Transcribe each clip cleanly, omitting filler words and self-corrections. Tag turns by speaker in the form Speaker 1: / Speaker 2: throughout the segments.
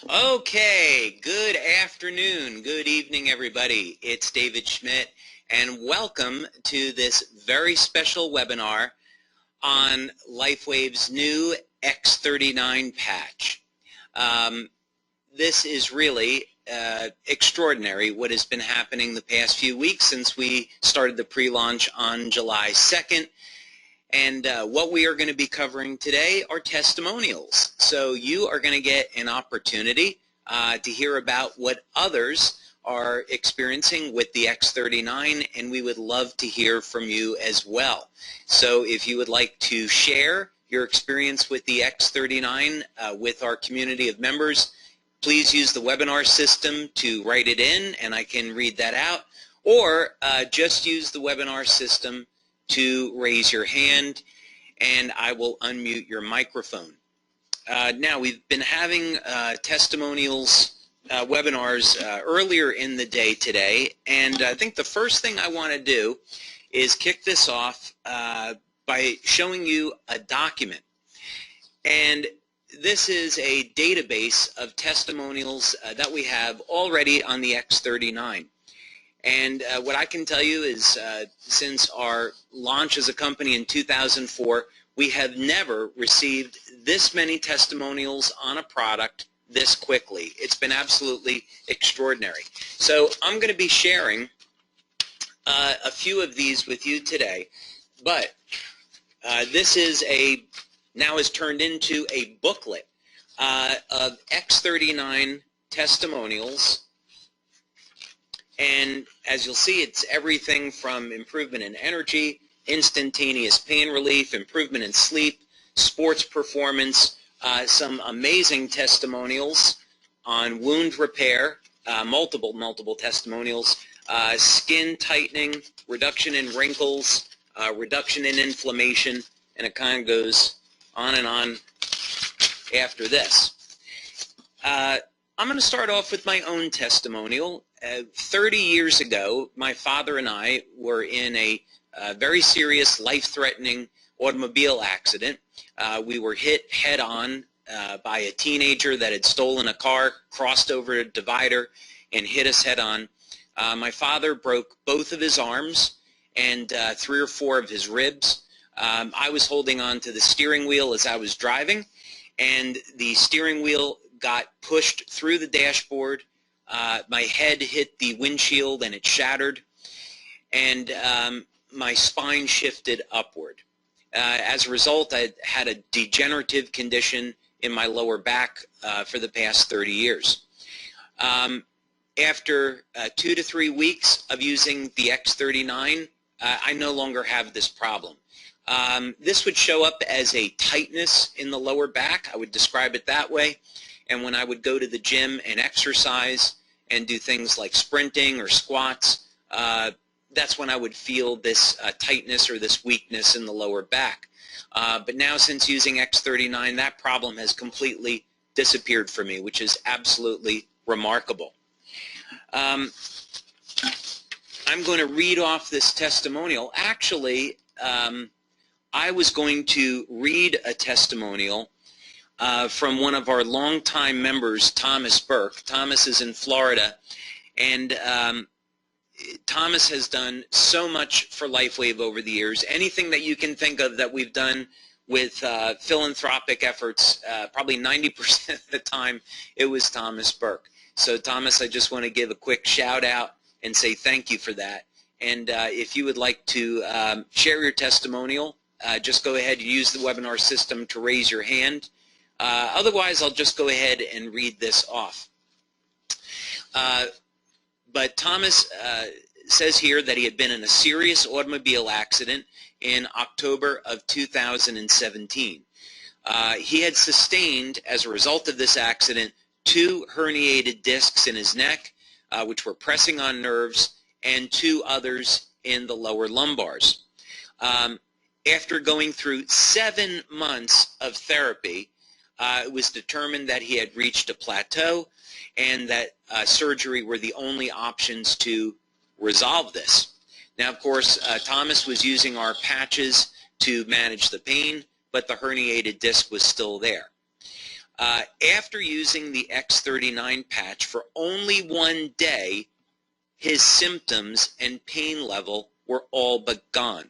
Speaker 1: Okay, good afternoon, good evening, everybody. It's David Smitch, and welcome to this very special webinar on LifeWave's new X39 patch. This is really extraordinary what has been happening the past few weeks since we started the pre-launch on July 2nd. And what we are going to be covering today are testimonials. So you are going to get an opportunity to hear about what others are experiencing with the X39, and we would love to hear from you as well. So if you would like to share your experience with the X39 with our community of members, please use the webinar system to write it in, and I can read that out, or just use the webinar system to raise your hand, and I will unmute your microphone. Now, we've been having testimonials webinars earlier in the day today, and I think the first thing I want to do is kick this off by showing you a document. And this is a database of testimonials that we have already on the X39. And what I can tell you is since our launch as a company in 2004, we have never received this many testimonials on a product this quickly. It's been absolutely extraordinary. So I'm going to be sharing a few of these with you today, but this is now has turned into a booklet of X39 testimonials. And as you'll see, it's everything from improvement in energy, instantaneous pain relief, improvement in sleep, sports performance, some amazing testimonials on wound repair, multiple testimonials, skin tightening, reduction in wrinkles, reduction in inflammation, and it kind of goes on and on after this. I'm going to start off with my own testimonial. 30 years ago, my father and I were in a very serious, life-threatening automobile accident. We were hit head-on by a teenager that had stolen a car, crossed over a divider, and hit us head-on. My father broke both of his arms and 3 or 4 of his ribs. I was holding on to the steering wheel as I was driving, and the steering wheel got pushed through the dashboard. My head hit the windshield and it shattered, and my spine shifted upward. As a result, I had a degenerative condition in my lower back for the past 30 years. After 2 to 3 weeks of using the X39, I no longer have this problem. This would show up as a tightness in the lower back. I would describe it that way. And when I would go to the gym and exercise and do things like sprinting or squats, that's when I would feel this tightness or this weakness in the lower back. But now, since using X39, that problem has completely disappeared for me, which is absolutely remarkable. I'm going to read off this testimonial. Actually, I was going to read a testimonial from one of our longtime members, Thomas Burke. Thomas is in Florida, and Thomas has done so much for LifeWave over the years. Anything that you can think of that we've done with philanthropic efforts, probably 90% of the time, it was Thomas Burke. So Thomas, I just want to give a quick shout out and say thank you for that. And if you would like to share your testimonial, just go ahead and use the webinar system to raise your hand. Otherwise, I'll just go ahead and read this off. But Thomas says here that he had been in a serious automobile accident in October of 2017. He had sustained, as a result of this accident, 2 herniated discs in his neck, which were pressing on nerves, and 2 others in the lower lumbars. After going through 7 months of therapy, it was determined that he had reached a plateau and that surgery were the only options to resolve this. Now, of course, Thomas was using our patches to manage the pain, but the herniated disc was still there. After using the X39 patch for only 1 day, his symptoms and pain level were all but gone.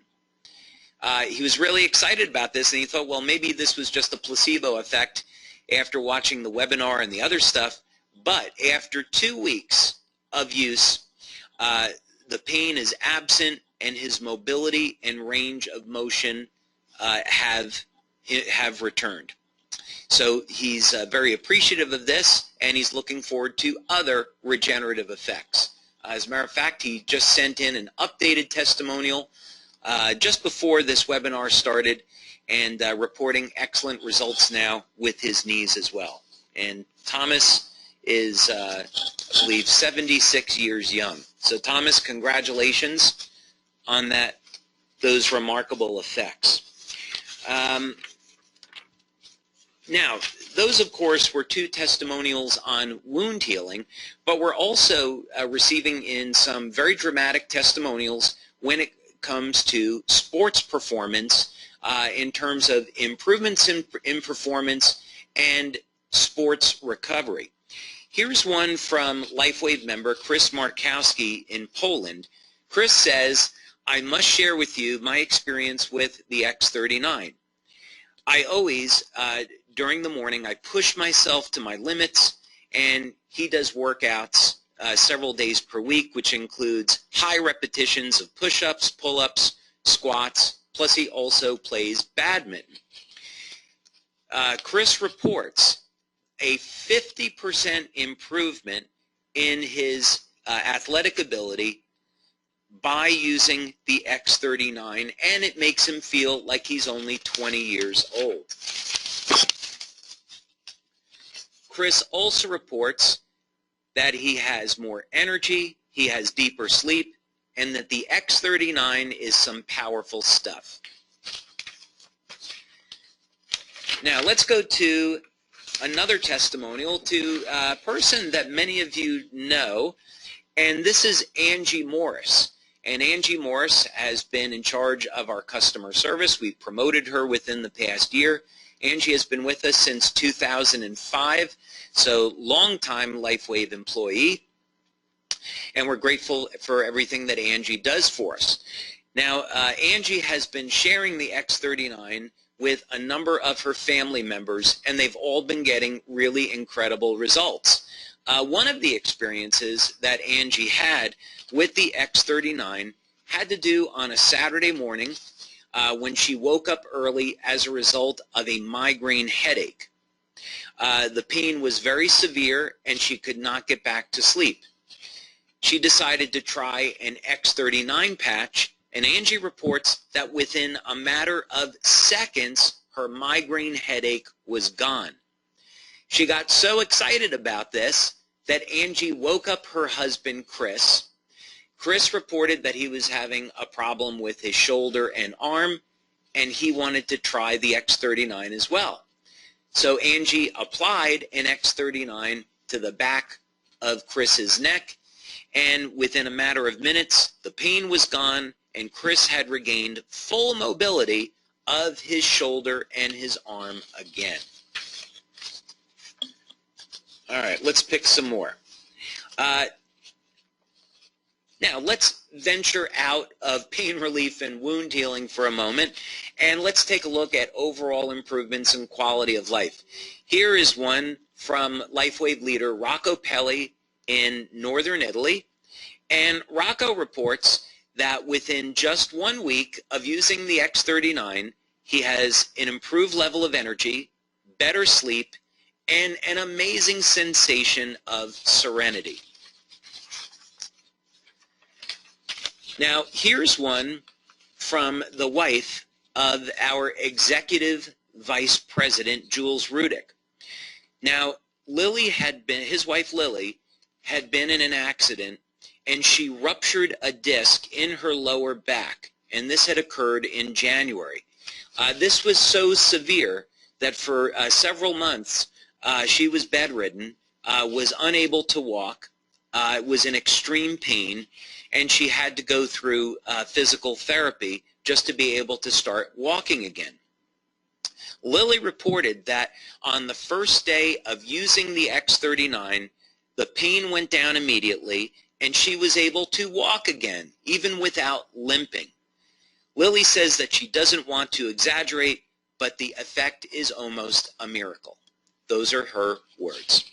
Speaker 1: He was really excited about this, and he thought, well, maybe this was just a placebo effect after watching the webinar and the other stuff. But after 2 weeks of use, the pain is absent, and his mobility and range of motion have returned. So he's very appreciative of this, and he's looking forward to other regenerative effects. As a matter of fact, he just sent in an updated testimonial just before this webinar started, and reporting excellent results now with his knees as well. And Thomas is, I believe, 76 years young. So Thomas, congratulations on those remarkable effects. Now, those, of course, were 2 testimonials on wound healing, but we're also receiving in some very dramatic testimonials when it comes to sports performance in terms of improvements in performance and sports recovery. Here's one from LifeWave member Chris Markowski in Poland. Chris says, I must share with you my experience with the X39. I always, during the morning, I push myself to my limits, and he does workouts several days per week, which includes high repetitions of push-ups, pull-ups, squats, plus he also plays badminton. Chris reports a 50% improvement in his athletic ability by using the X39, and it makes him feel like he's only 20 years old. Chris also reports that he has more energy, he has deeper sleep, and that the X39 is some powerful stuff. Now let's go to another testimonial to a person that many of you know, and this is Angie Morris. And Angie Morris has been in charge of our customer service. We promoted her within the past year. Angie has been with us since 2005, so long-time LifeWave employee, and we're grateful for everything that Angie does for us. Now, Angie has been sharing the X39 with a number of her family members, and they've all been getting really incredible results. One of the experiences that Angie had with the X39 had to do on a Saturday morning when she woke up early as a result of a migraine headache. The pain was very severe, and she could not get back to sleep. She decided to try an X39 patch, and Angie reports that within a matter of seconds, her migraine headache was gone. She got so excited about this that Angie woke up her husband, Chris. Chris reported that he was having a problem with his shoulder and arm, and he wanted to try the X39 as well. So Angie applied an X39 to the back of Chris's neck, and within a matter of minutes, the pain was gone, and Chris had regained full mobility of his shoulder and his arm again. All right, let's pick some more. Now, let's venture out of pain relief and wound healing for a moment, and let's take a look at overall improvements in quality of life. Here is one from LifeWave leader Rocco Pelli in northern Italy, and Rocco reports that within just 1 week of using the X39, he has an improved level of energy, better sleep, and an amazing sensation of serenity. Now, here's one from the wife of our executive vice president, Jules Rudick. Now, his wife Lily had been in an accident, and she ruptured a disc in her lower back, and this had occurred in January. This was so severe that for several months she was bedridden, was unable to walk, was in extreme pain, and she had to go through physical therapy just to be able to start walking again. Lily reported that on the first day of using the X39, the pain went down immediately, and she was able to walk again, even without limping. Lily says that she doesn't want to exaggerate, but the effect is almost a miracle. Those are her words.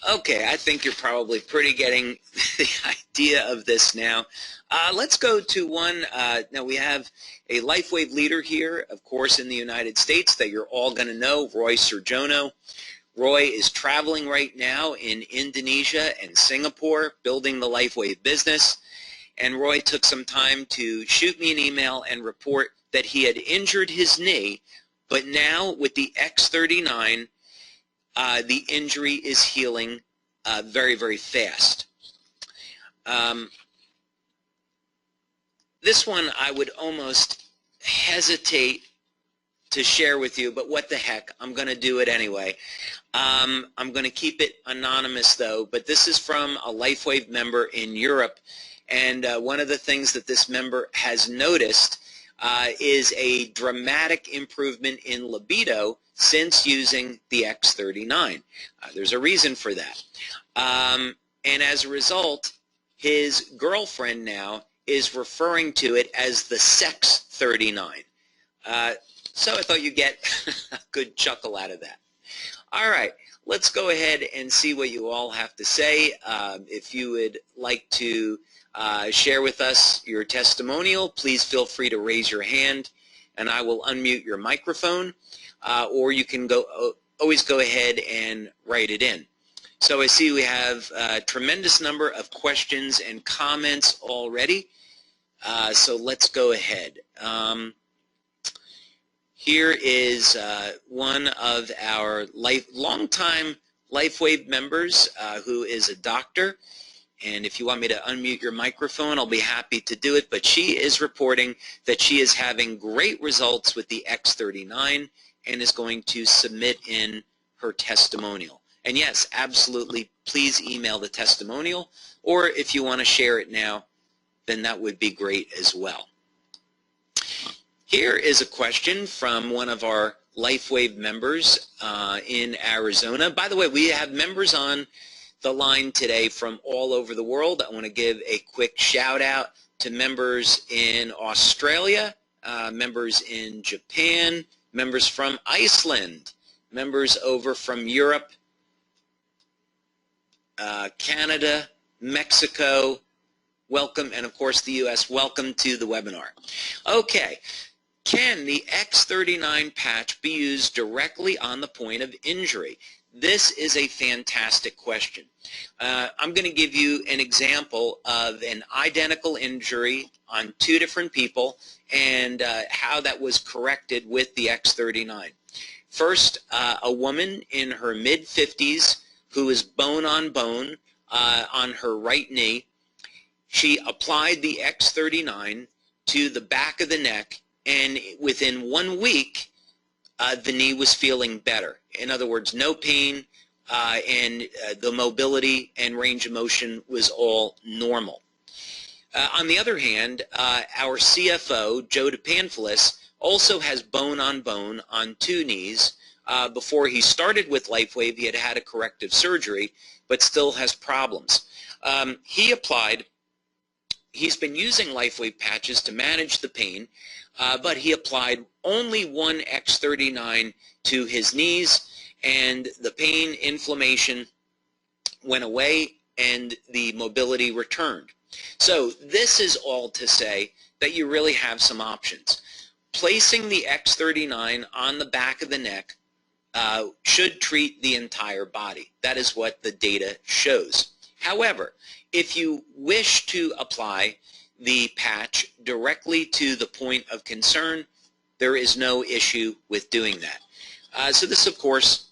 Speaker 1: Okay, I think you're probably pretty getting the idea of this now. Let's go to one. Now we have a LifeWave leader here, of course, in the United States that you're all going to know, Roy Surjono. Roy is traveling right now in Indonesia and Singapore, building the LifeWave business. And Roy took some time to shoot me an email and report that he had injured his knee, but now with the X39, the injury is healing very, very fast. This one I would almost hesitate to share with you, but what the heck, I'm going to do it anyway. I'm going to keep it anonymous though, but this is from a LifeWave member in Europe, and one of the things that this member has noticed is a dramatic improvement in libido since using the X39. There's a reason for that. And as a result, his girlfriend now is referring to it as the Sex 39. So I thought you'd get a good chuckle out of that. All right, let's go ahead and see what you all have to say. If you would like to share with us your testimonial, please feel free to raise your hand and I will unmute your microphone, or you can always go ahead and write it in. So I see we have a tremendous number of questions and comments already, so let's go ahead. Here is one of our longtime LifeWave members who is a doctor. And if you want me to unmute your microphone, I'll be happy to do it. But she is reporting that she is having great results with the X39 and is going to submit in her testimonial. And yes, absolutely, please email the testimonial. Or if you want to share it now, then that would be great as well. Here is a question from one of our LifeWave members in Arizona. By the way, we have members on the line today from all over the world. I want to give a quick shout out to members in Australia, members in Japan, members from Iceland, members over from Europe, Canada, Mexico, welcome, and of course the US, welcome to the webinar. Okay, can the X39 patch be used directly on the point of injury? This is a fantastic question. I'm going to give you an example of an identical injury on two different people and how that was corrected with the X39. First, a woman in her mid-50s who is bone on bone on her right knee. She applied the X39 to the back of the neck, and within 1 week, the knee was feeling better. In other words, no pain, and the mobility and range of motion was all normal. On the other hand, our CFO, Joe DePanfilis, also has bone on two knees. Before he started with LifeWave, he had had a corrective surgery, but still has problems. He's been using LifeWave patches to manage the pain, but he applied only one X39 to his knees, and the pain, inflammation went away, and the mobility returned. So this is all to say that you really have some options. Placing the X39 on the back of the neck should treat the entire body. That is what the data shows. However, if you wish to apply the patch directly to the point of concern, there is no issue with doing that. So this, of course,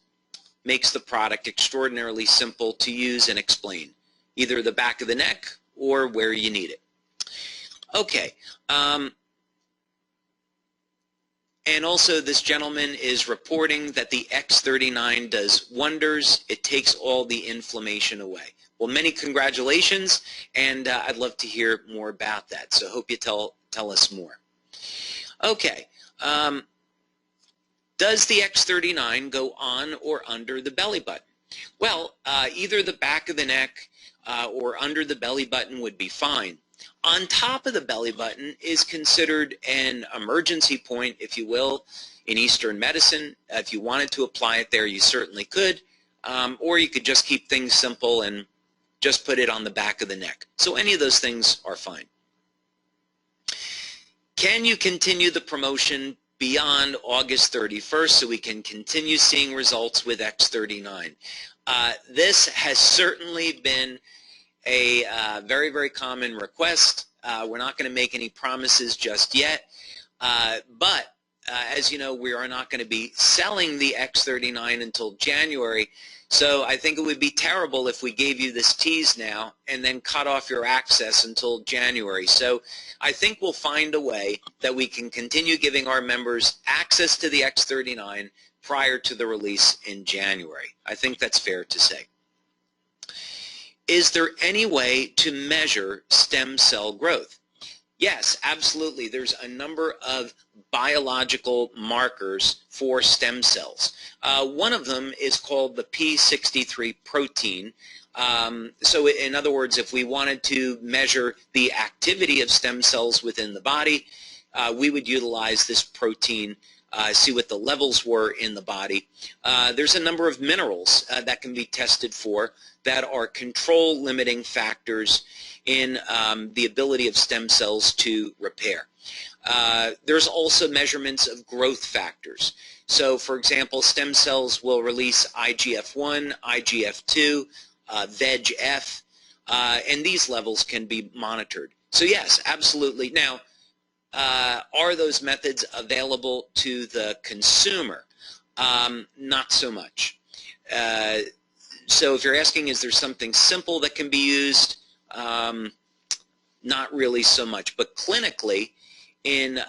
Speaker 1: makes the product extraordinarily simple to use and explain, either the back of the neck or where you need it. Okay. And also this gentleman is reporting that the X39 does wonders. It takes all the inflammation away. Well, many congratulations, and I'd love to hear more about that. So hope you tell us more. Okay. Does the X39 go on or under the belly button? Well, either the back of the neck or under the belly button would be fine. On top of the belly button is considered an emergency point, if you will, in Eastern medicine. If you wanted to apply it there, you certainly could, or you could just keep things simple and just put it on the back of the neck. So any of those things are fine. Can you continue the promotion beyond August 31st so we can continue seeing results with X39? This has certainly been a very, very common request. We're not going to make any promises just yet, but as you know, we are not going to be selling the X39 until January, so I think it would be terrible if we gave you this tease now and then cut off your access until January. So I think we'll find a way that we can continue giving our members access to the X39 prior to the release in January. I think that's fair to say. Is there any way to measure stem cell growth? Yes, absolutely. There's a number of biological markers for stem cells. One of them is called the P63 protein. So in other words, if we wanted to measure the activity of stem cells within the body, we would utilize this protein, see what the levels were in the body. There's a number of minerals that can be tested for that are control limiting factors in the ability of stem cells to repair. There's also measurements of growth factors. So for example, stem cells will release IGF-1, IGF-2, VEGF, and these levels can be monitored. So yes, absolutely. Now, are those methods available to the consumer? Not so much. So if you're asking, is there something simple that can be used? Not really so much. But clinically, in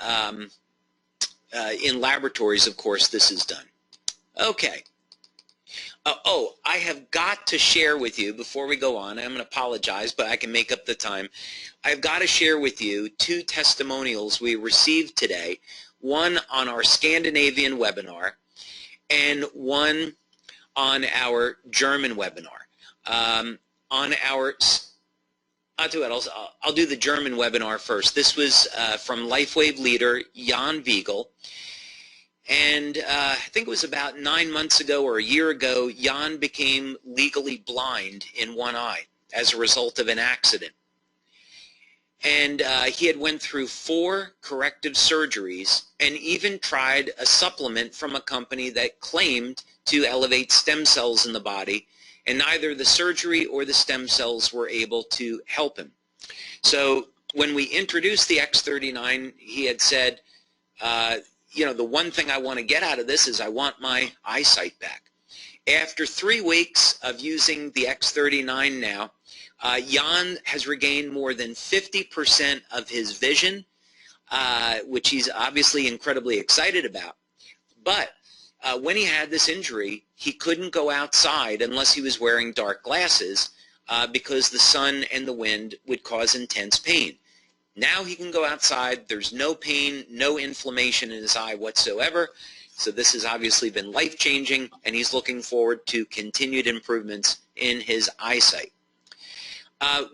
Speaker 1: laboratories, of course, this is done. Okay. Oh, I have got to share with you, before we go on, I'm going to apologize, but I can make up the time. I've got to share with you 2 testimonials we received today, one on our Scandinavian webinar and one on our German webinar. I'll do the German webinar first. This was from LifeWave leader Jan Wiegel. And I think it was about 9 months ago or a year ago, Jan became legally blind in one eye as a result of an accident. And he had went through 4 corrective surgeries and even tried a supplement from a company that claimed to elevate stem cells in the body, and neither the surgery or the stem cells were able to help him. So when we introduced the X39, he had said, you know, the one thing I want to get out of this is I want my eyesight back. After 3 weeks of using the X39 now, Jan has regained more than 50% of his vision, which he's obviously incredibly excited about. But when he had this injury, he couldn't go outside unless he was wearing dark glasses because the sun and the wind would cause intense pain. Now he can go outside. There's no pain, no inflammation in his eye whatsoever. So this has obviously been life-changing, and he's looking forward to continued improvements in his eyesight.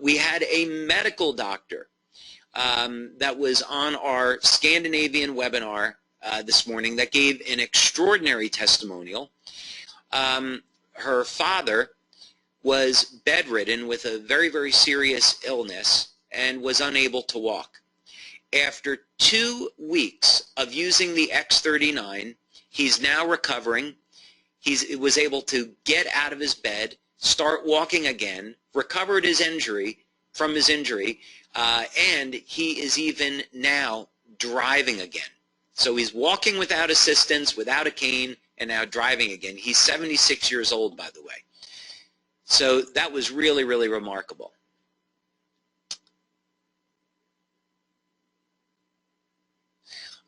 Speaker 1: We had a medical doctor that was on our Scandinavian webinar this morning that gave an extraordinary testimonial. Her father was bedridden with a very, very serious illness and was unable to walk. After 2 weeks of using the X39, he's now recovering. He was able to get out of his bed, start walking again, recovered his injury from his injury, and he is even now driving again. So he's walking without assistance, without a cane, and now driving again. He's 76 years old, by the way. So that was really, really remarkable.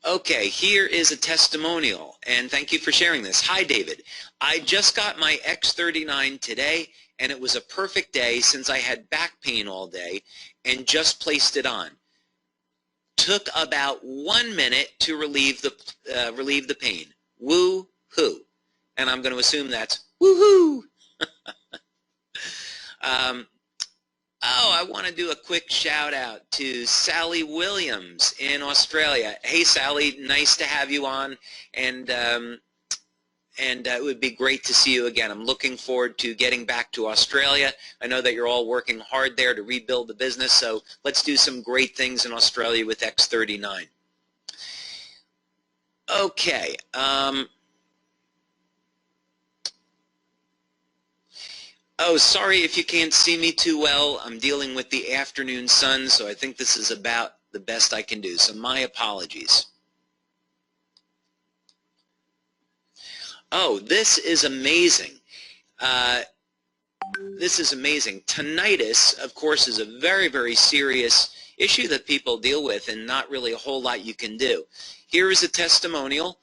Speaker 1: Okay, here is a testimonial, and thank you for sharing this. Hi, David. I just got my X39 today, and it was a perfect day since I had back pain all day and just placed it on. Took about 1 minute to relieve the pain. woo-hoo. And I'm going to assume that's woo-hoo. I want to do a quick shout out to Sally Williams in Australia. Hey Sally, nice to have you on, and it would be great to see you again. I'm looking forward to getting back to Australia. I know that you're all working hard there to rebuild the business, so let's do some great things in Australia with X39. Okay. Oh, sorry if you can't see me too well. I'm dealing with the afternoon sun, so I think this is about the best I can do. So my apologies. Oh, this is amazing. This is amazing. Tinnitus, of course, is a very, very serious issue that people deal with, and not really a whole lot you can do. Here is a testimonial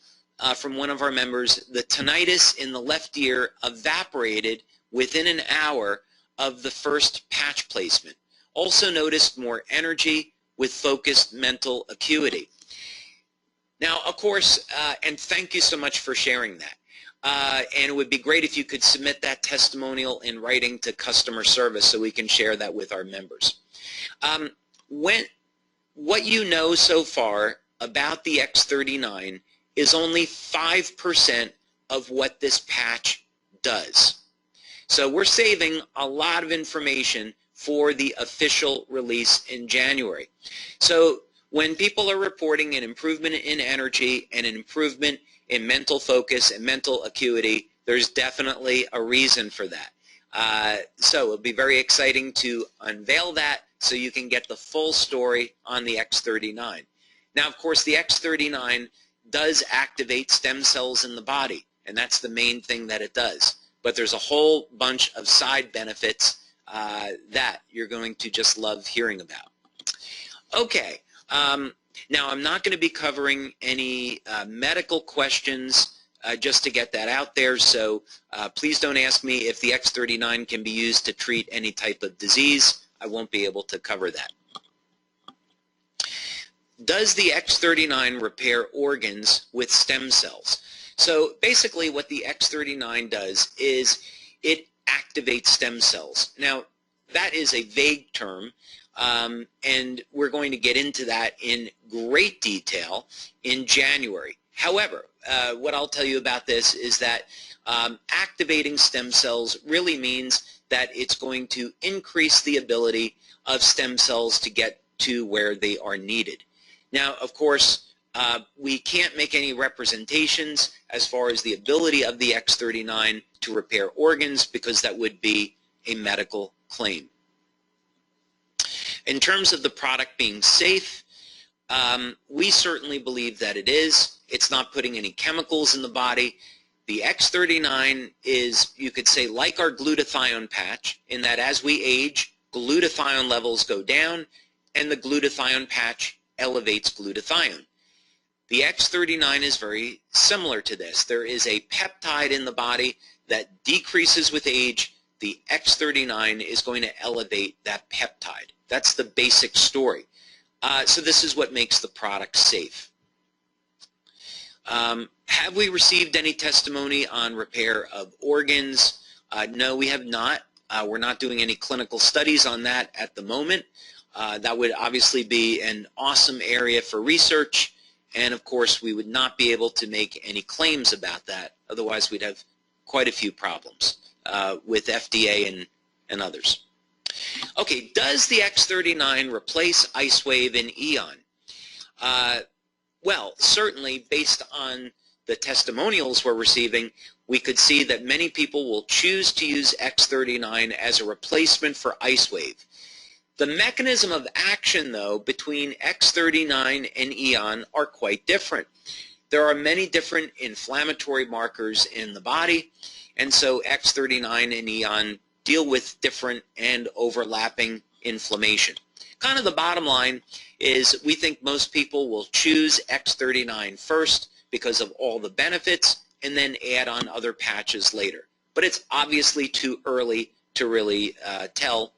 Speaker 1: from one of our members. The tinnitus in the left ear evaporated within an hour of the first patch placement. Also noticed more energy with focused mental acuity. Now, of course, and thank you so much for sharing that. And it would be great if you could submit that testimonial in writing to customer service so we can share that with our members. What you know so far about the X39 is only 5% of what this patch does. So we're saving a lot of information for the official release in January. So when people are reporting an improvement in energy and an improvement in mental focus and mental acuity, there's definitely a reason for that. So it'll be very exciting to unveil that so you can get the full story on the X39. Now, of course, the X39 does activate stem cells in the body, and that's the main thing that it does. But there's a whole bunch of side benefits that you're going to just love hearing about. Okay, now I'm not going to be covering any medical questions just to get that out there, so please don't ask me if the X39 can be used to treat any type of disease. I won't be able to cover that. Does the X39 repair organs with stem cells? So basically what the X39 does is it activates stem cells. Now that is a vague term, and we're going to get into that in great detail in January. However, what I'll tell you about this is that activating stem cells really means that it's going to increase the ability of stem cells to get to where they are needed. Now, of course, we can't make any representations as far as the ability of the X39 to repair organs because that would be a medical claim. In terms of the product being safe, we certainly believe that it is. It's not putting any chemicals in the body. The X39 is, you could say, like our glutathione patch, in that as we age, glutathione levels go down, and the glutathione patch elevates glutathione. The X39 is very similar to this. There is a peptide in the body that decreases with age. The X39 is going to elevate that peptide. That's the basic story. So this is what makes the product safe. Have we received any testimony on repair of organs? No, we have not. We're not doing any clinical studies on that at the moment. That would obviously be an awesome area for research, and of course we would not be able to make any claims about that. Otherwise we'd have quite a few problems with FDA and others. Okay, does the X39 replace IceWave and Eon? Well, certainly based on the testimonials we're receiving, we could see that many people will choose to use X39 as a replacement for IceWave. The mechanism of action, though, between X39 and Eon are quite different. There are many different inflammatory markers in the body, and so X39 and Eon deal with different and overlapping inflammation. Kind of the bottom line is we think most people will choose X39 first because of all the benefits and then add on other patches later. But it's obviously too early to really tell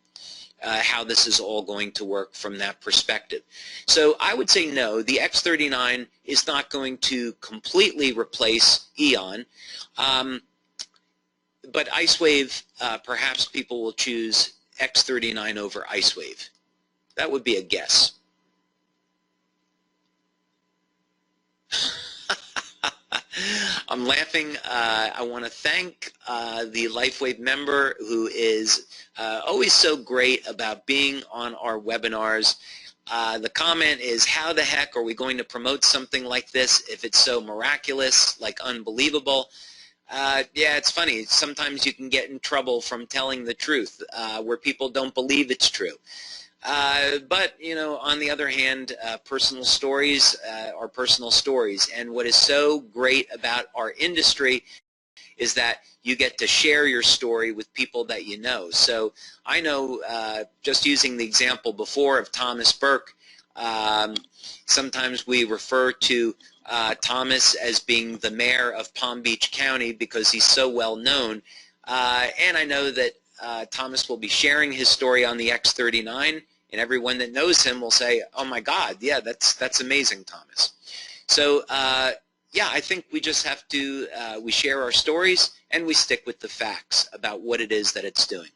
Speaker 1: how this is all going to work from that perspective. So I would say no, the X39 is not going to completely replace Eon, but IceWave, perhaps people will choose X39 over IceWave. That would be a guess. I'm laughing. I want to thank the LifeWave member who is always so great about being on our webinars. The comment is, how the heck are we going to promote something like this if it's so miraculous, like unbelievable? Yeah, it's funny. Sometimes you can get in trouble from telling the truth where people don't believe it's true. But, you know, on the other hand, personal stories are personal stories. And what is so great about our industry is that you get to share your story with people that you know. So I know, just using the example before of Thomas Burke, sometimes we refer to Thomas as being the mayor of Palm Beach County because he's so well known. And I know that Thomas will be sharing his story on the X39. And everyone that knows him will say, oh my God, yeah, that's amazing, Thomas. So yeah, I think we just have to, we share our stories and we stick with the facts about what it is that it's doing.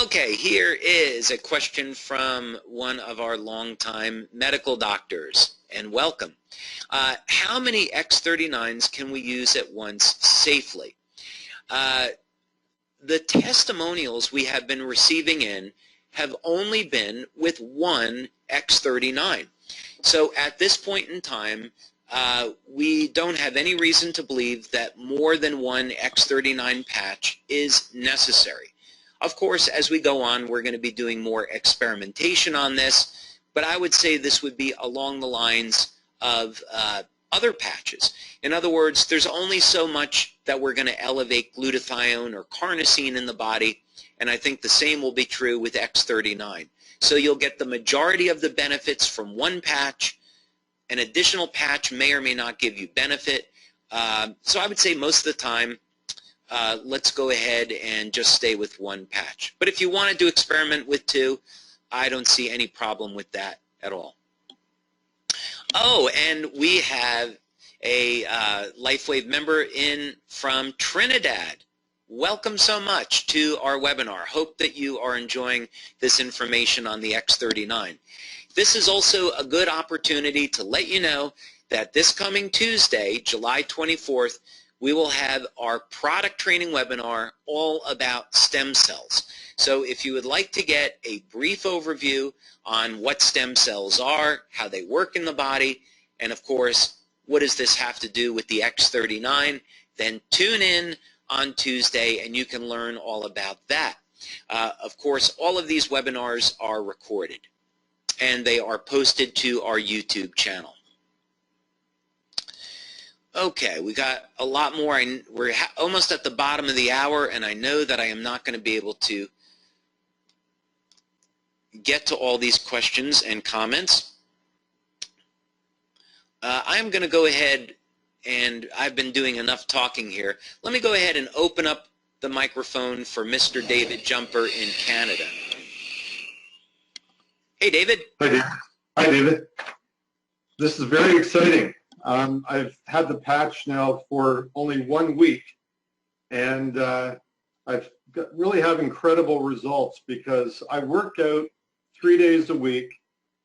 Speaker 1: Okay, here is a question from one of our longtime medical doctors, and welcome. How many X39s can we use at once safely? The testimonials we have been receiving in have only been with one X39. So at this point in time, we don't have any reason to believe that more than one X39 patch is necessary. Of course, as we go on, we're going to be doing more experimentation on this, but I would say this would be along the lines of other patches. In other words, there's only so much that we're going to elevate glutathione or carnosine in the body, and I think the same will be true with X39. So you'll get the majority of the benefits from one patch. An additional patch may or may not give you benefit. So I would say most of the time, let's go ahead and just stay with one patch. But if you wanted to experiment with two, I don't see any problem with that at all. Oh, and we have a LifeWave member in from Trinidad. Welcome so much to our webinar. Hope that you are enjoying this information on the X39. This is also a good opportunity to let you know that this coming Tuesday, July 24th, we will have our product training webinar all about stem cells. So if you would like to get a brief overview on what stem cells are, how they work in the body, and of course, what does this have to do with the X39, then tune in on Tuesday and you can learn all about that. Of course, all of these webinars are recorded and they are posted to our YouTube channel. Okay, we got a lot more. We're almost at the bottom of the hour, and I know that I am not going to be able to get to all these questions and comments. I'm going to go ahead, and I've been doing enough talking here. Let me go ahead and open up the microphone for Mr. David Jumper in Canada. Hey, David.
Speaker 2: Hi, David. Hi, David. This is very exciting. I've had the patch now for only 1 week, and I've really have incredible results because I work out 3 days a week,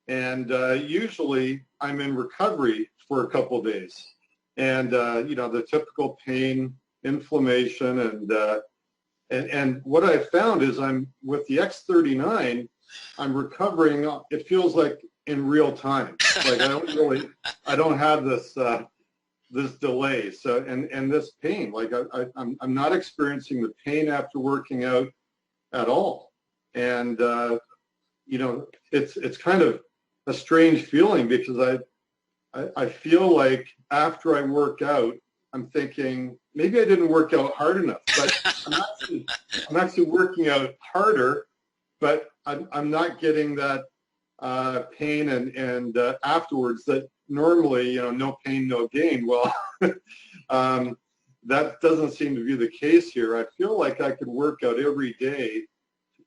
Speaker 2: and usually I'm in recovery for a couple of days. And you know, the typical pain, inflammation, and what I found is I'm with the X39, I'm recovering. It feels like in real time. Like I don't have this this delay. So and this pain, like I'm not experiencing the pain after working out at all. And you know, it's kind of a strange feeling because I feel like after I work out, I'm thinking maybe I didn't work out hard enough, but I'm actually working out harder, but I'm not getting that pain and afterwards that normally, you know, no pain, no gain. Well, that doesn't seem to be the case here. I feel like I could work out every day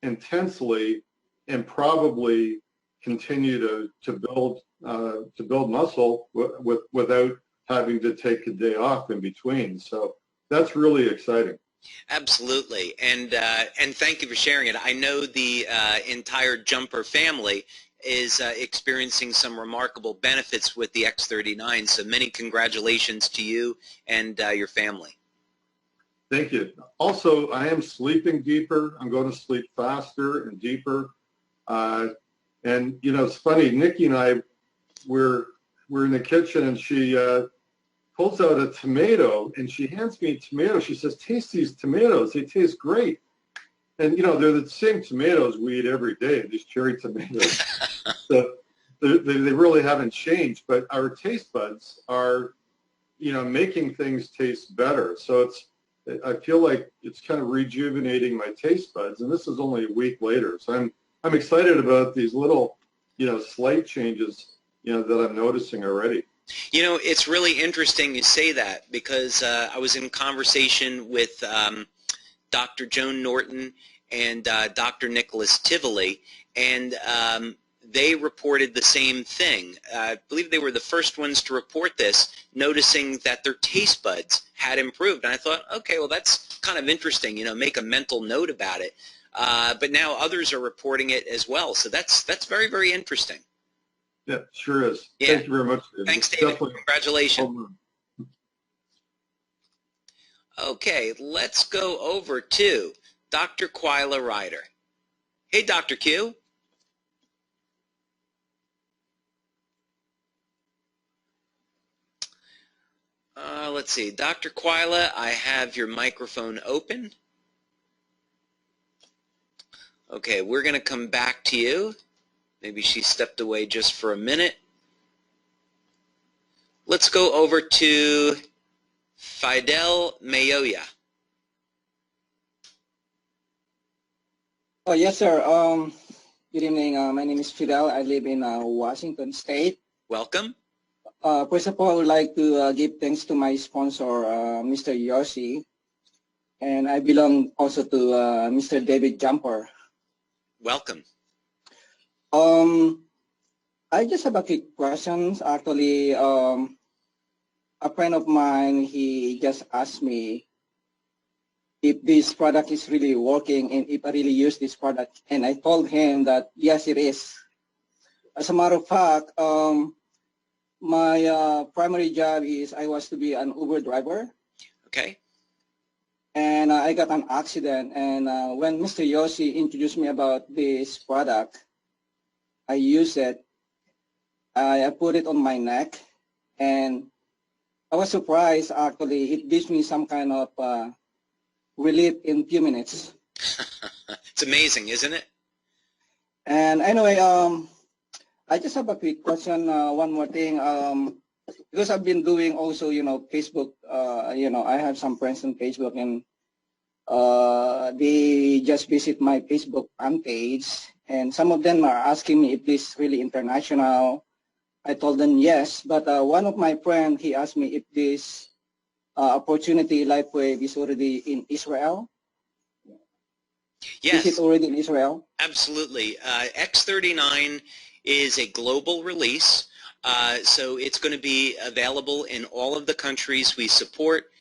Speaker 2: intensely and probably continue to build muscle without having to take a day off in between. So that's really exciting.
Speaker 1: Absolutely, and thank you for sharing it. I know the entire jumper family is experiencing some remarkable benefits with the X39, so many congratulations to you and your family.
Speaker 2: Thank you. Also, I am sleeping deeper. I'm going to sleep faster and deeper. And, you know, it's funny, Nikki and I, we're in the kitchen, and she pulls out a tomato, and she hands me a tomato. She says, taste these tomatoes. They taste great. And, you know, they're the same tomatoes we eat every day, these cherry tomatoes. So they really haven't changed, but our taste buds are, you know, making things taste better. So I feel like it's kind of rejuvenating my taste buds, and this is only a week later. So I'm excited about these little, you know, slight changes, you know, that I'm noticing already.
Speaker 1: You know, it's really interesting you say that, because I was in conversation with Dr. Joan Norton and Dr. Nicholas Tivoli, and they reported the same thing. I believe they were the first ones to report this, noticing that their taste buds had improved. And I thought, okay, well, that's kind of interesting, you know, make a mental note about it. But now others are reporting it as well. So that's very, very interesting.
Speaker 2: Yeah, sure is.
Speaker 1: Yeah.
Speaker 2: Thank you very much, David.
Speaker 1: Thanks, David.
Speaker 2: Definitely.
Speaker 1: Congratulations. Okay, let's go over to Dr. Quila Ryder. Hey, Dr. Q. Let's see. Dr. Quila, I have your microphone open. Okay, we're going to come back to you. Maybe she stepped away just for a minute. Let's go over to Fidel Mayoya.
Speaker 3: Oh, yes, sir. Good evening. My name is Fidel. I live in Washington State.
Speaker 1: Welcome.
Speaker 3: First of all, I would like to give thanks to my sponsor, Mr. Yossi, and I belong also to Mr. David Jumper.
Speaker 1: Welcome.
Speaker 3: I just have a quick questions. Actually, a friend of mine, he just asked me if this product is really working and if I really use this product. And I told him that, yes, it is. As a matter of fact, my primary job is I was to be an Uber driver.
Speaker 1: Okay.
Speaker 3: And I got an accident. And when Mr. Yossi introduced me about this product, I used it. I put it on my neck. And I was surprised, actually. It gives me some kind of relief in a few minutes.
Speaker 1: It's amazing, isn't it?
Speaker 3: And anyway, I just have a quick question. One more thing, because I've been doing also, you know, Facebook. You know, I have some friends on Facebook, and they just visit my Facebook fan page, and some of them are asking me if this is really international. I told them yes, but one of my friends, he asked me if this opportunity LifeWave is already in Israel.
Speaker 1: Yes.
Speaker 3: Is it already in Israel?
Speaker 1: Absolutely. X39 is a global release, so it's going to be available in all of the countries we support.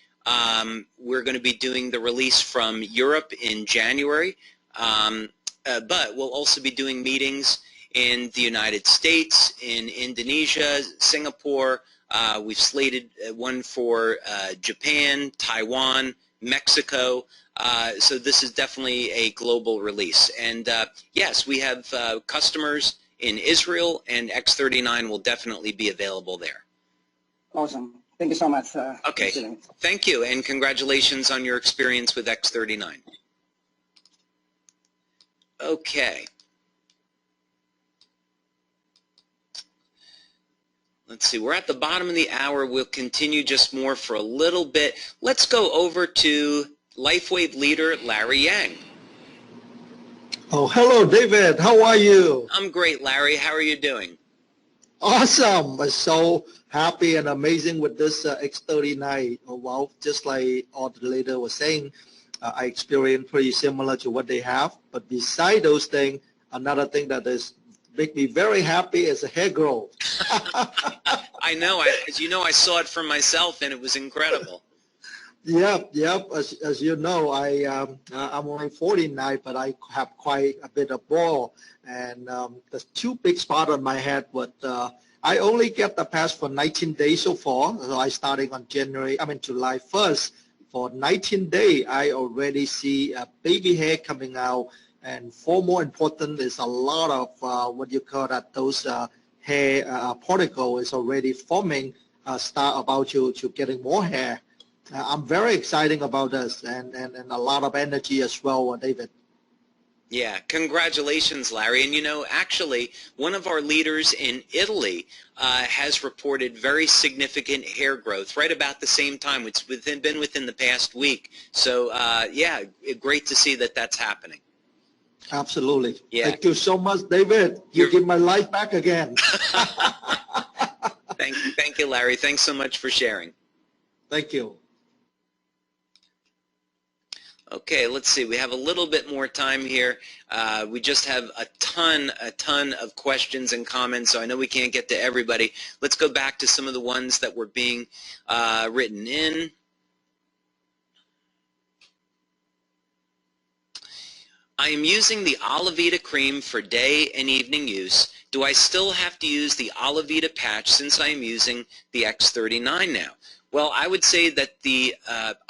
Speaker 1: We're going to be doing the release from Europe in January, but we'll also be doing meetings in the United States, in Indonesia, Singapore. We've slated one for Japan, Taiwan, Mexico. So this is definitely a global release. And yes, we have customers in Israel, and X39 will definitely be available there.
Speaker 3: Awesome. Thank you so much.
Speaker 1: Okay. Thank you, and congratulations on your experience with X39. Okay. Let's see, we're at the bottom of the hour. We'll continue just more for a little bit. Let's go over to LifeWave leader Larry Yang.
Speaker 4: Oh, hello, David. How are you?
Speaker 1: I'm great, Larry. How are you doing?
Speaker 4: Awesome. I'm so happy and amazing with this X39. Oh, wow, just like all the leader was saying, I experience pretty similar to what they have. But beside those things, another thing that is make me very happy is the hair growth.
Speaker 1: I know. As you know, I saw it for myself, and it was incredible.
Speaker 4: Yep. As you know, I'm only 49, but I have quite a bit of bald, and there's two big spots on my head. But I only get the patch for 19 days so far. So I starting on July 1st. For 19 days, I already see a baby hair coming out. And for more important, is a lot of what you call that, those hair particle is already forming, start about to getting more hair. I'm very excited about this, and a lot of energy as well, David.
Speaker 1: Yeah, congratulations, Larry. And you know, actually, one of our leaders in Italy has reported very significant hair growth right about the same time. It's been within the past week. So, yeah, great to see that that's happening.
Speaker 4: Absolutely.
Speaker 1: Yeah.
Speaker 4: Thank you so much, David. You give my life back again.
Speaker 1: Thank you, Larry. Thanks so much for sharing.
Speaker 4: Thank you.
Speaker 1: Okay, let's see. We have a little bit more time here. We just have a ton of questions and comments, so I know we can't get to everybody. Let's go back to some of the ones that were being written in. I am using the Olivita cream for day and evening use. Do I still have to use the Olivita patch since I am using the X39 now? Well, I would say that the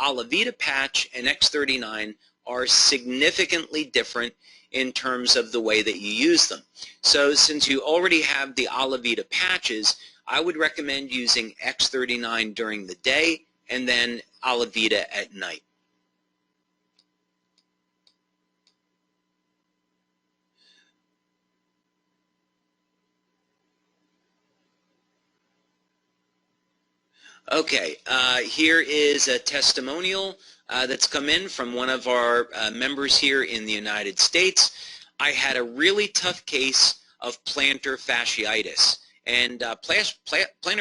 Speaker 1: Olivita patch and X39 are significantly different in terms of the way that you use them. So since you already have the Olivita patches, I would recommend using X39 during the day and then Olivita at night. Okay, here is a testimonial that's come in from one of our members here in the United States. I had a really tough case of plantar fasciitis. And plantar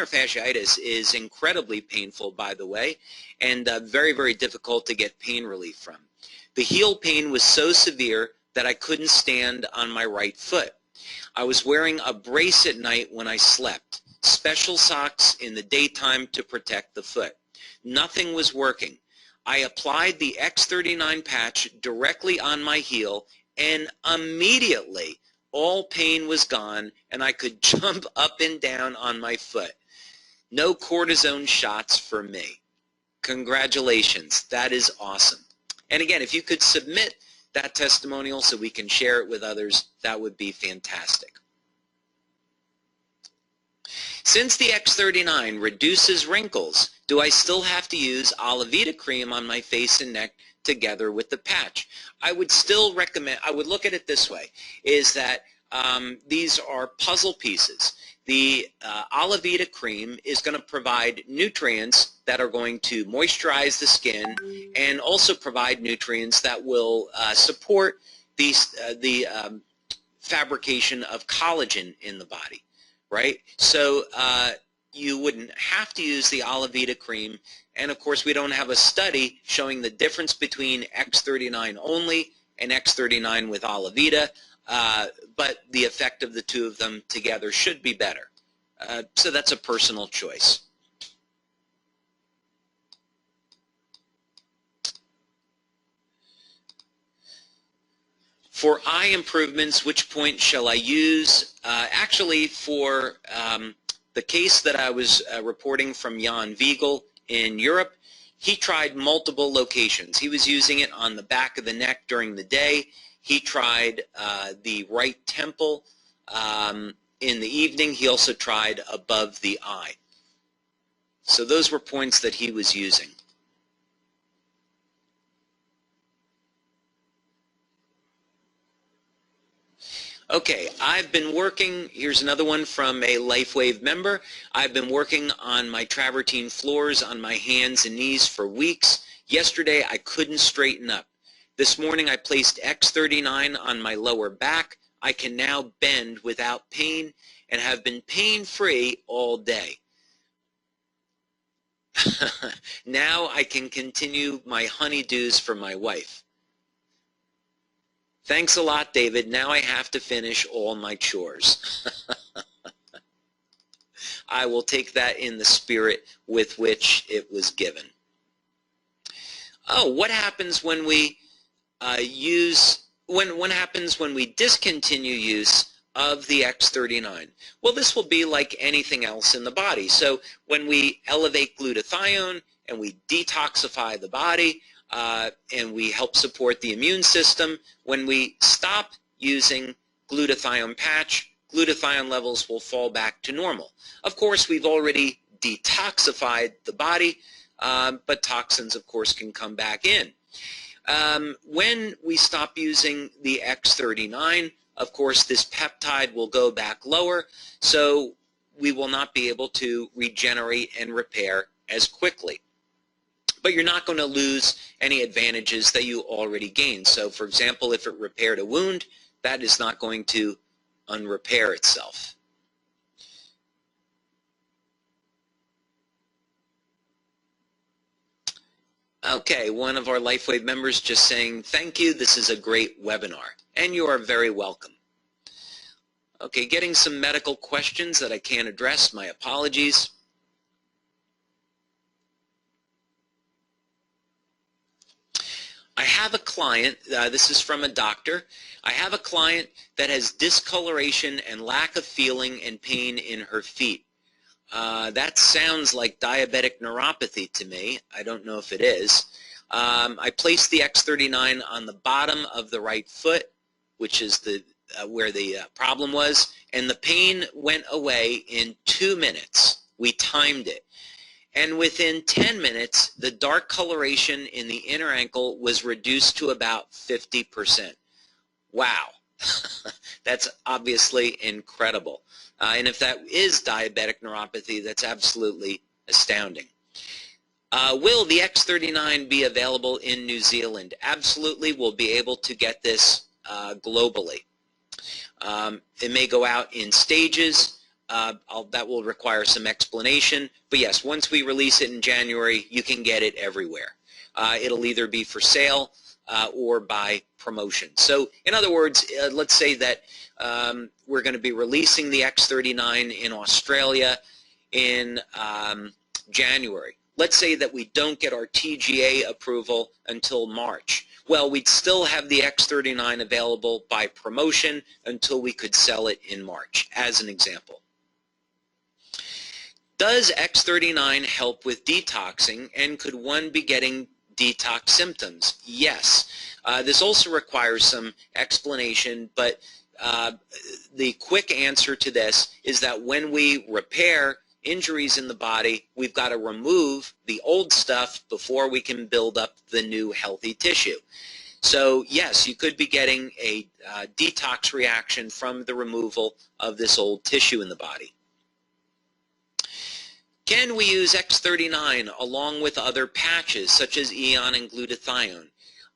Speaker 1: fasciitis is incredibly painful, by the way, and very, very difficult to get pain relief from. The heel pain was so severe that I couldn't stand on my right foot. I was wearing a brace at night when I slept. Special socks in the daytime to protect the foot. Nothing was working. I applied the X39 patch directly on my heel, and immediately all pain was gone and I could jump up and down on my foot. No cortisone shots for me. Congratulations. That is awesome. And again, if you could submit that testimonial so we can share it with others, that would be fantastic. Since the X39 reduces wrinkles, do I still have to use Olivita cream on my face and neck together with the patch? I would still recommend, I would look at it this way, is that these are puzzle pieces. The Olivita cream is going to provide nutrients that are going to moisturize the skin and also provide nutrients that will support the fabrication of collagen in the body. Right? So you wouldn't have to use the Olivita cream, and of course we don't have a study showing the difference between X39 only and X39 with Olivita, but the effect of the two of them together should be better. So that's a personal choice. For eye improvements, which point shall I use? Actually, for the case that I was reporting from Jan Wiegel in Europe, he tried multiple locations. He was using it on the back of the neck during the day. He tried the right temple in the evening. He also tried above the eye. So those were points that he was using. Okay, I've been working, here's another one from a LifeWave member. I've been working on my travertine floors on my hands and knees for weeks. Yesterday, I couldn't straighten up. This morning, I placed X39 on my lower back. I can now bend without pain and have been pain-free all day. Now I can continue my honeydews for my wife. Thanks a lot, David. Now I have to finish all my chores. I will take that in the spirit with which it was given. Oh, what happens when we what happens when we discontinue use of the X39? Well, this will be like anything else in the body. So when we elevate glutathione and we detoxify the body and we help support the immune system, when we stop using glutathione patch, glutathione levels will fall back to normal. Of course, we've already detoxified the body, but toxins, of course, can come back in. When we stop using the X39, of course, this peptide will go back lower, so we will not be able to regenerate and repair as quickly. But you're not going to lose any advantages that you already gained. So, for example, if it repaired a wound, that is not going to unrepair itself. Okay, one of our LifeWave members just saying, thank you, this is a great webinar, and you are very welcome. Okay, getting some medical questions that I can't address, my apologies. I have a client, this is from a doctor, I have a client that has discoloration and lack of feeling and pain in her feet. That sounds like diabetic neuropathy to me. I don't know if it is. I placed the X39 on the bottom of the right foot, which is where the problem was, and the pain went away in 2 minutes. We timed it. And within 10 minutes, the dark coloration in the inner ankle was reduced to about 50%. Wow. That's obviously incredible. And if that is diabetic neuropathy, that's absolutely astounding. Will the X39 be available in New Zealand? Absolutely, we'll be able to get this globally. It may go out in stages. That will require some explanation. But yes, once we release it in January, you can get it everywhere. It'll either be for sale or by promotion. So in other words, let's say that we're going to be releasing the X39 in Australia in January. Let's say that we don't get our TGA approval until March. Well, we'd still have the X39 available by promotion until we could sell it in March, as an example. Does X39 help with detoxing, and could one be getting detox symptoms? Yes. This also requires some explanation, but the quick answer to this is that when we repair injuries in the body, we've got to remove the old stuff before we can build up the new healthy tissue. So yes, you could be getting a detox reaction from the removal of this old tissue in the body. Can we use X39 along with other patches such as Eon and glutathione?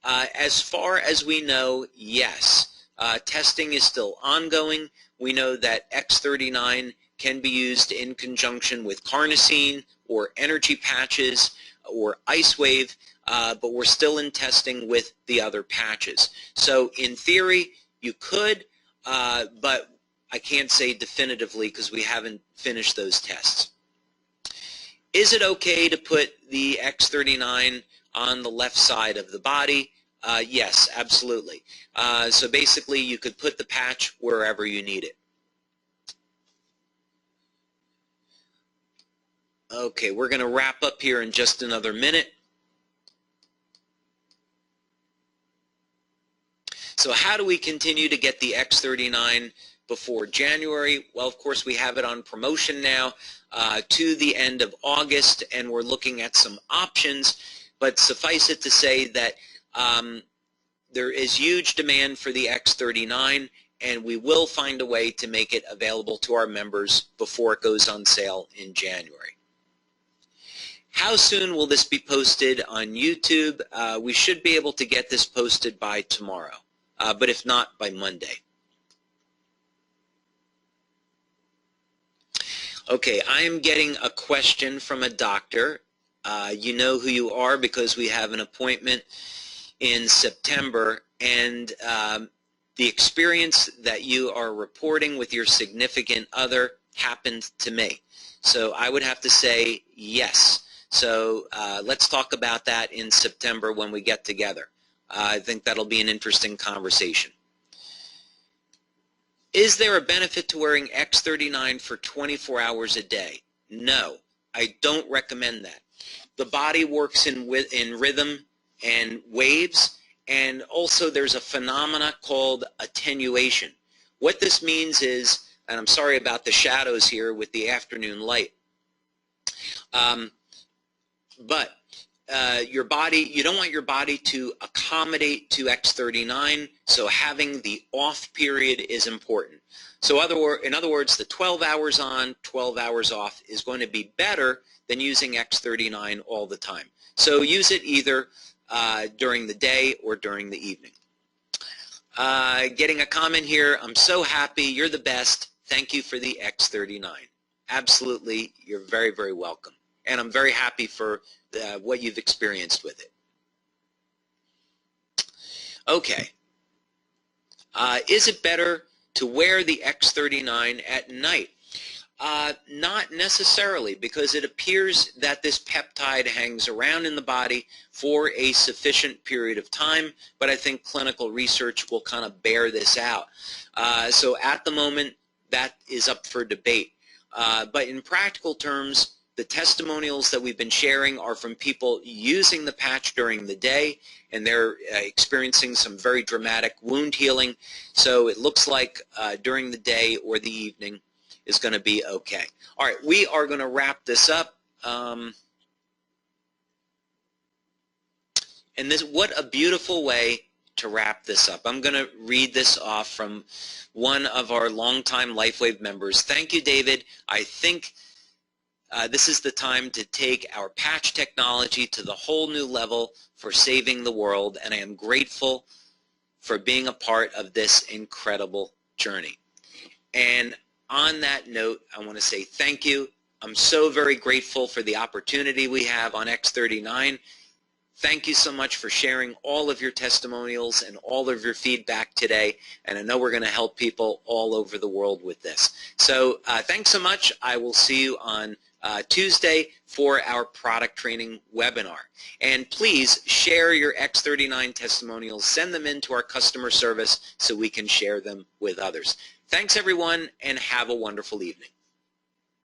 Speaker 1: As far as we know, yes. Testing is still ongoing. We know that X39 can be used in conjunction with carnosine or energy patches or IceWave, but we're still in testing with the other patches. So in theory, you could, but I can't say definitively because we haven't finished those tests. Is it okay to put the X39 on the left side of the body? Yes, absolutely. So basically, you could put the patch wherever you need it. Okay, we're going to wrap up here in just another minute. So how do we continue to get the X39 before January? Well, of course, we have it on promotion now to the end of August, and we're looking at some options. But suffice it to say that there is huge demand for the X39, and we will find a way to make it available to our members before it goes on sale in January. How soon will this be posted on YouTube? We should be able to get this posted by tomorrow, but if not, by Monday. Okay, I am getting a question from a doctor You know who you are because we have an appointment in September, and the experience that you are reporting with your significant other happened to me. So I would have to say yes. So let's talk about that in September when we get together. I think that'll be an interesting conversation. Is there a benefit to wearing X39 for 24 hours a day? No, I don't recommend that. The body works in rhythm and waves, and also there's a phenomena called attenuation. What this means is, and I'm sorry about the shadows here with the afternoon light, but your body, you don't want your body to accommodate to X39, so having the off period is important. So in other words, the 12 hours on, 12 hours off is going to be better than using X39 all the time. So use it either during the day or during the evening. Getting a comment here, I'm so happy, you're the best, thank you for the X39. Absolutely, you're very, very welcome. And I'm very happy for what you've experienced with it. Okay. Is it better to wear the X39 at night? Not necessarily, because it appears that this peptide hangs around in the body for a sufficient period of time, but I think clinical research will kind of bear this out. So at the moment, that is up for debate. But in practical terms, the testimonials that we've been sharing are from people using the patch during the day, and they're experiencing some very dramatic wound healing. So it looks like during the day or the evening is going to be okay. All right, we are going to wrap this up. And this, what a beautiful way to wrap this up. I'm going to read this off from one of our longtime LifeWave members. Thank you, David. I think this is the time to take our patch technology to the whole new level for saving the world, and I am grateful for being a part of this incredible journey. And on that note, I want to say thank you. I'm so very grateful for the opportunity we have on X39. Thank you so much for sharing all of your testimonials and all of your feedback today, and I know we're going to help people all over the world with this. So thanks so much. I will see you on Tuesday for our product training webinar. And please share your X39 testimonials. Send them into our customer service so we can share them with others. Thanks, everyone, and have a wonderful evening.